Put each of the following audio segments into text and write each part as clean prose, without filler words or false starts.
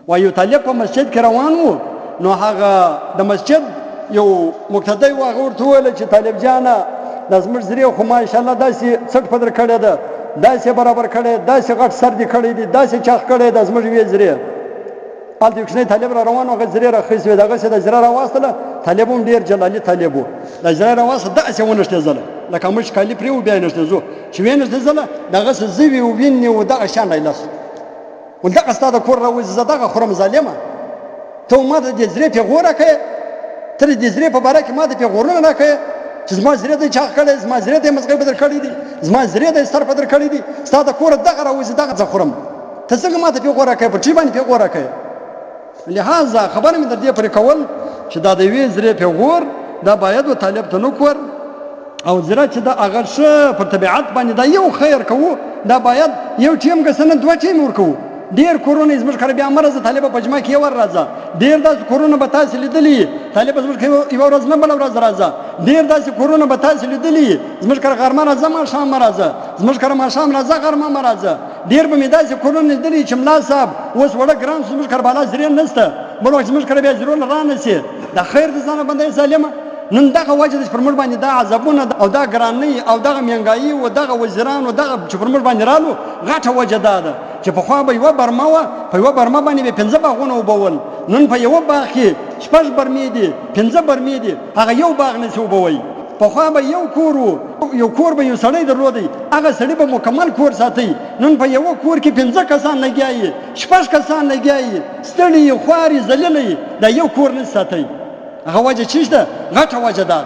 وایو طالب په مسجد کې روان و، نو هغه د مسجد یو مقتدی و، هغه ورته وویل چې طالب جانه دا زموږ زری خو ماشاءالله داسې څټ پدر کړې ده، داسې برابر کړې، داسې غټ سر دې کړی دی، داسې چاخ کړی ده زموږ وې زری. هلته یو کوچنی طالب را روان و، هغه زری راخیستې وې، دغسې د زره راواستله. طالب هم ډېر جلالي طالب و، د زره راواستله داسې ونښتېدله لکه موږ کالي پرې و بیا یې نښتېځو چې ویې نښتېدله دغسې زوی و وینې و دغه شان رایلاس و. دغه ستا د کور راوځي زه دغه خورم ظالمه، ته ما ته د زرې پېغور راکوې، ته د زرې په باره کې ما ته پېغورونه راکوې چې زما زرې ته یې چاغ کړی، زما زرې ته یې مزغی بدر کړی دي، زما زرې ته یې سر بدر کړی دي، ستا د کوره دغه راوځي دغه زه خورم، ته څنګه ما ته پېغور راکوې، په چی باندې پېغور راکوې؟ لہذا خبره مې در دې پرې کول چې دا د یوې زرې پېغور دا باید و طالب ته نه کور، او زره چې دا هغه ښه پر طبیعت باندې دا یو خیر کوو، دا باید یو ټیم که څه نه دوه ټیم ورکوو. ډېر کورونه یې زموږ کره بیا مه راځه طالبه په جمعه کې یو ور راځه، ډېر داسې کورونه به تاسې لیدلي طالبه زموږ کره یوه ورځ نه بله ورځ راځه، ډېر داسې کورونه به تاسې لیدلي زموږ کره غرمه راځه ماښام مه راځه، زموږ کره ماښام راځه غرمه مه راځه. ډېر به مې داسې کورونه لیدلي چې ملا صاحب اوس وړه ګران شو زموږ کره بالا زرې نشته، بل وخت زموږ کره بیا زرونه را نه شي، دا خیر د ځانه بنده ظالمه. نن دغه وجه ده چې پر موږ باندې دا عذابونه او دا ګرانۍ او دغه مهنګایي او دغه وزیران او دغه چې پر موږ باندې رالو، غټه وجه دا ده چې پخوا به یوه برمه وه، په یوه برمه باندې به 5 باغونه اوبول، نن په یوه باغ کې 6 برمې دي، 5 برمې دي، هغه یو باغ نه شي اوبوی. پخوا به یو کور و، یو کور به یو سړی درلودی، هغه سړی به مکمل کور ساتي، نن په یوه کور کې 5 کسان لګیا، 6 کسان لګیا، ستړي خواري ذلیلې دا یو کور نه ساتي. هغه وجه چی شته؟ غټه وجه ده،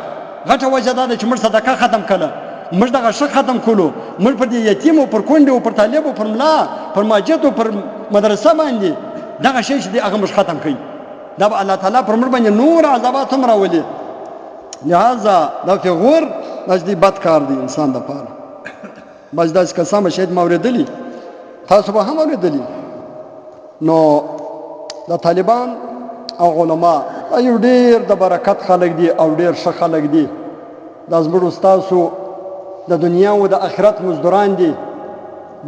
غټه وجه ده چې موږ صدقه ختم کړه، موږ دغه ښه ختم کړو، موږ پر دې یتیم او پر کونډې او پر طالب او پر ملا پر ماجد او پر مدرسه باندې دغه شی چې دی هغه موږ ختم کړي، دا به الله تعالی پر موږ باندې نور عذابات هم راولي. لہذا دا پېغور داسې بد کار دی انسان دپاره. بعضې داسې کسان به شاید ما اورېدلي، تاسو به هم اورېدلي. نو د طالبان او علما دا یو ډېر د برکت خلک دي او ډېر ښه خلک دي، دا زموږ استاسو د دنیا او د آخرت مزدوران دي.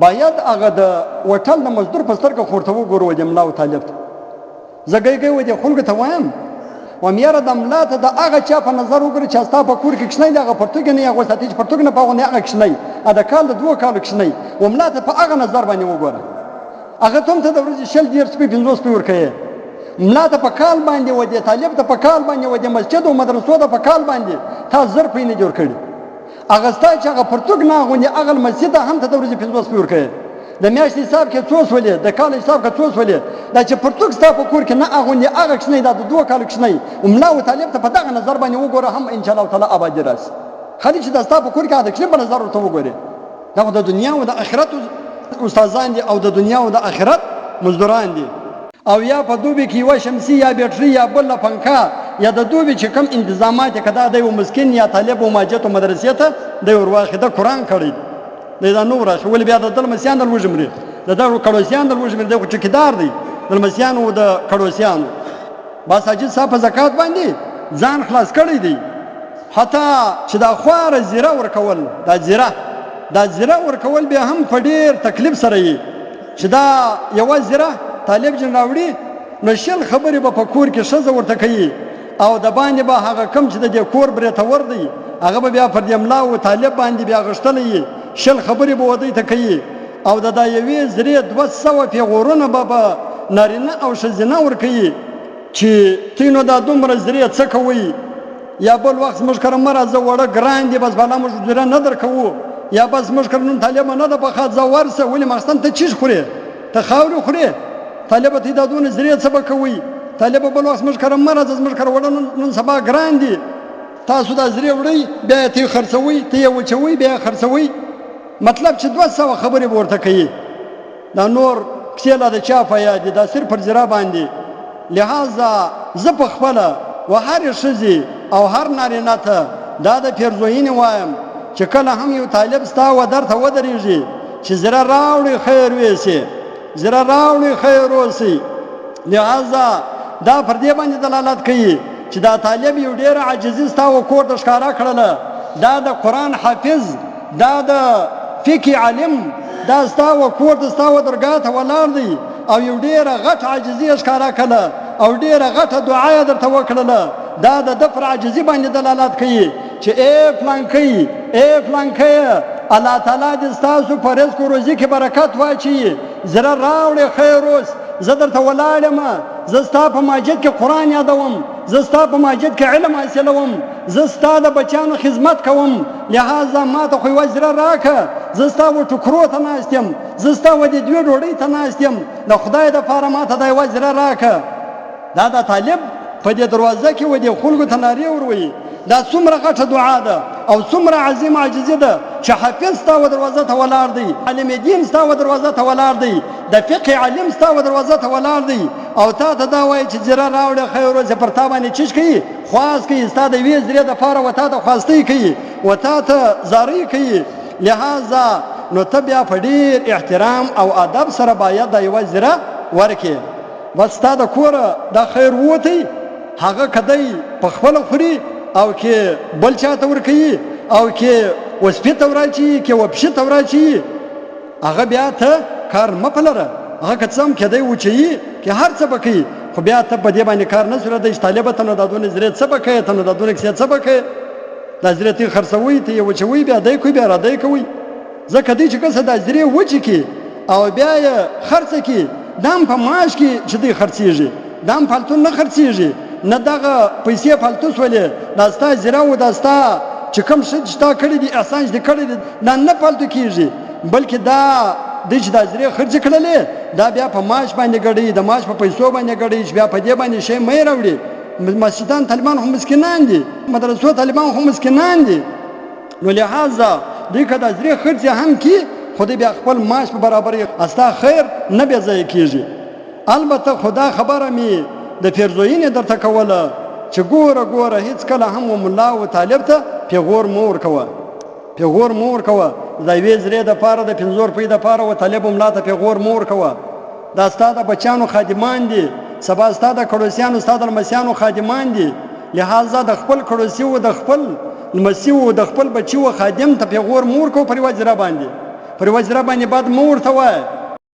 باید هغه د وټل د مزدور په سترګه خو ورته وګورو د ملا او طالب ته. زه ګی و دې خلکو ته وایم وایم یاره د ملا ته د هغه چا په نظر وګورې چې ستا په کور کې کښنی دی، هغه پرتوګ نه یې اغوستی چې پرتوګ نه په اغوندې هغه کښنی، د کال د 2 کالو کښنی، و ملا ته په هغه نظر باندې وګوره. هغه ته هم ته د ورځې 20 30 سپي 50 سپي ورکوې، ملا ته په کال باندې و دې طالب ته په کال باندې و دې مسجد او مدرسو ته په کال باندې تا 1000 روپۍ نه جوړ کړي. هغه ستا چې هغه پرتوګ نه اغوندې هغه مسجد هم ته د ورځې 50 سپي ورکوې. د میاشتې حساب کې څو سولې، د کال حساب کې څو سولې، دا چې پرتوګ ستا په کور کې نه اغوندې هغه کښنی، دا د 2 کالو کښنی، ملا او طالب ته په دغه نظر باندې وګوره، هم ان شاء الله تعالی آبادي راشي. خالي چې دا ستا په کور کې هغه کښنی په نظر ورته وګورې، دا د دنیا او د آخرت استادان دي او د دنیا او د آخرت مزدوران دي. او یا په دوبي کې یوه شمسي یا بیټري یا بله پنکه یا د دوبي چې کم انتظامات یې که دا دی و مسکین یا طالب و ماجد و مدرسې ته دی ورواخېده قرآن کړی دی، دا نه وراشي، ولې بیا د ده لمسیان در وژمري، د ده کړوسیان در وژمري، دی خو ټیکېدار دی د لمسیانو او د کړوسیانو. باس حاجي صاحب په زکات باندې ځان خلاص کړی دی، حتی چې دا خواره زیره ورکول، دا زیره ورکول بیا هم په ډېر تکلیف سره یې چې دا یوه زیره طالب جن راوړي، نو 20 خبرې به په کور کې ښځه ورته کوي، او د باندې به هغه کم چې د دې کور برېتور دی هغه به بیا پر دې ملا او طالب باندې بیا غښتلی 20 خبرې به ودی ته کوي، او د دا یوې زرې 200 پېغورونه به نارینه او ښځینه ورکوي چې تاسو نو دا دومره زرې څه کوئ، یا بل وخت زموږ کره مه راځه وړه ګران دي بس بالا موږ زره نه درکوو، یا بس زموږ کره نن طالبه نه ده پخه ځه ورسه، ولې مخستن ته چیز خورې، ته خاورې خورې، طالبه ته دا دونه زرې څه به کوئ، طالبه بل وخت زموږ کره مه راځه، زموږ کره وړه نن سبا ګران دي، تاسو دا زرې وړئ بیا یې ته خرڅوئ، ته یې وچوئ بیا یې خرڅوئ. مطلب چې 200 خبرې به ورته کوي، دا نور کیسې لا د چا په یاد دي، دا صرف پر زرا باندې. لہذا زه په خپله و هرې ښځې او هر نارینه ته دا د پیرزوینې وایم چې کله هم یو طالب ستا و درته ودرېږي چې زره راوړي خیر ویسي، زره راوړي خیر اوسي. لہذا دا پر دې باندې دلالت کوي چې دا طالب یو ډېره عاجزي ستا و کور ته ښکاره کړله، دا د قرآن حافظ، دا د فقه عالم، دا ستا و کور ته ستا و درګاه ته ولاړ دی، او یو ډیره غټ عاجزي ښکارا کړه او ډیره غټه دعا یې درته وکړله دا د پر عاجزي باندې دلالت کوي چې ای فلانکی ای فلانکی الله تعالی دې ستاسو په رزق او روزي کې برکت واچي زړه راوړې خیر اوس زه درته ولاړم زه ستا په مسجد کې قرآن یادوم زه ستا په مسجد کې علم حاصلوم زه ستا د بچیانو خدمت کوم لہذا ما ته خو یوه زړه راکړه زه ستا و ټوکرو ته ناست یم زه ستا و دې دوې ډوډۍ ته ناست یم د خدای دپاره ما ته دا یوه زړه راکړه دا د طالب په دې دروازه کې و دې خلکو ته نارې وروي دا څومره غټه دعا ده او څومره عظیم عاجزي ده چې حافظ ستا و دروازه ته ولاړ دی عالم دین ستا و دروازه ته ولاړ دی د فقه علم ستا و دروازه ته ولاړ دی او تا ته دا وایي چې زړه راوړې خیر ورځې پر تا باندې چیش کوي خواست کوي ستا د یوې زړې دپاره و تا ته خواستۍ کوي و تا ته زارۍ کوي لہذا نو ته بیا په ډېر احترام او ادب سره باید دا یوه زړه ورکړې بس ستا د کوره دا خیر ووتی هغه کدی په خپله خوري او کې بل چاته ورکوي او کې وسپې ته وراچي کې وپښې ته وراچي هغه بیا ته کار مه پلره هغه که څه هم کیدی وچوي کې هر څه به کوي خو بیا ته په دې باندې کار نه سره دی چې طالبه ته نو دا دونه زړې څه به کوې ته نو دا دونه کیسې څه به کوې دا زړې ته یې خرڅوئ ته یې وچوئ بیا دی کوئ بیا رادی کوئ ځکه دی چې کسه دا زړې وچې کړي او بیا یې خرڅه کړي دا هم په معاش کې چې دی خرڅېږي دا هم فالتو نه خرڅېږي نه دغه پیسې فالتو سولې دا ستا زیره و دا ستا چې کوم څه چې تا کړي دي احسان چې دې کړی دی دا نه فالتو کېږي بلکې دا دی چې دا زیرې خرڅې کړلې دا بیا په معاش باندې ګډوي د معاش په پیسو باندې ګډوي چې بیا په دې باندې شی مه یې راوړي مسجدان طالبان هم مسکینان دي مدرسو طالبان هم مسکینان دي نو لہذا دوی که دا زیرې خرڅې هم کړي خو دوی بیا خپل معاش په برابر ستا خیر نه بې ځایه کېږي البته خدا خبره مې د پیرزوینې درته کوله چې ګوره ګوره هیڅ کله هم و ملا و طالب ته پیغور مه ورکوه پیغور مه ورکوه د یوې زرې دپاره د 500 روپۍ دپاره و طالب ملا ته پیغور مه ورکوه دا ستا د بچیانو خادمان دي سبا ستا د کړوسیانو ستا د لمسیانو خادمان دي لہذا د خپل کړوسي و د خپل لمسي و د خپل بچي و خادم ته پیغور مه ورکوه پر یوه زره باندې پر یوه زره باندې باید مه ورته وایه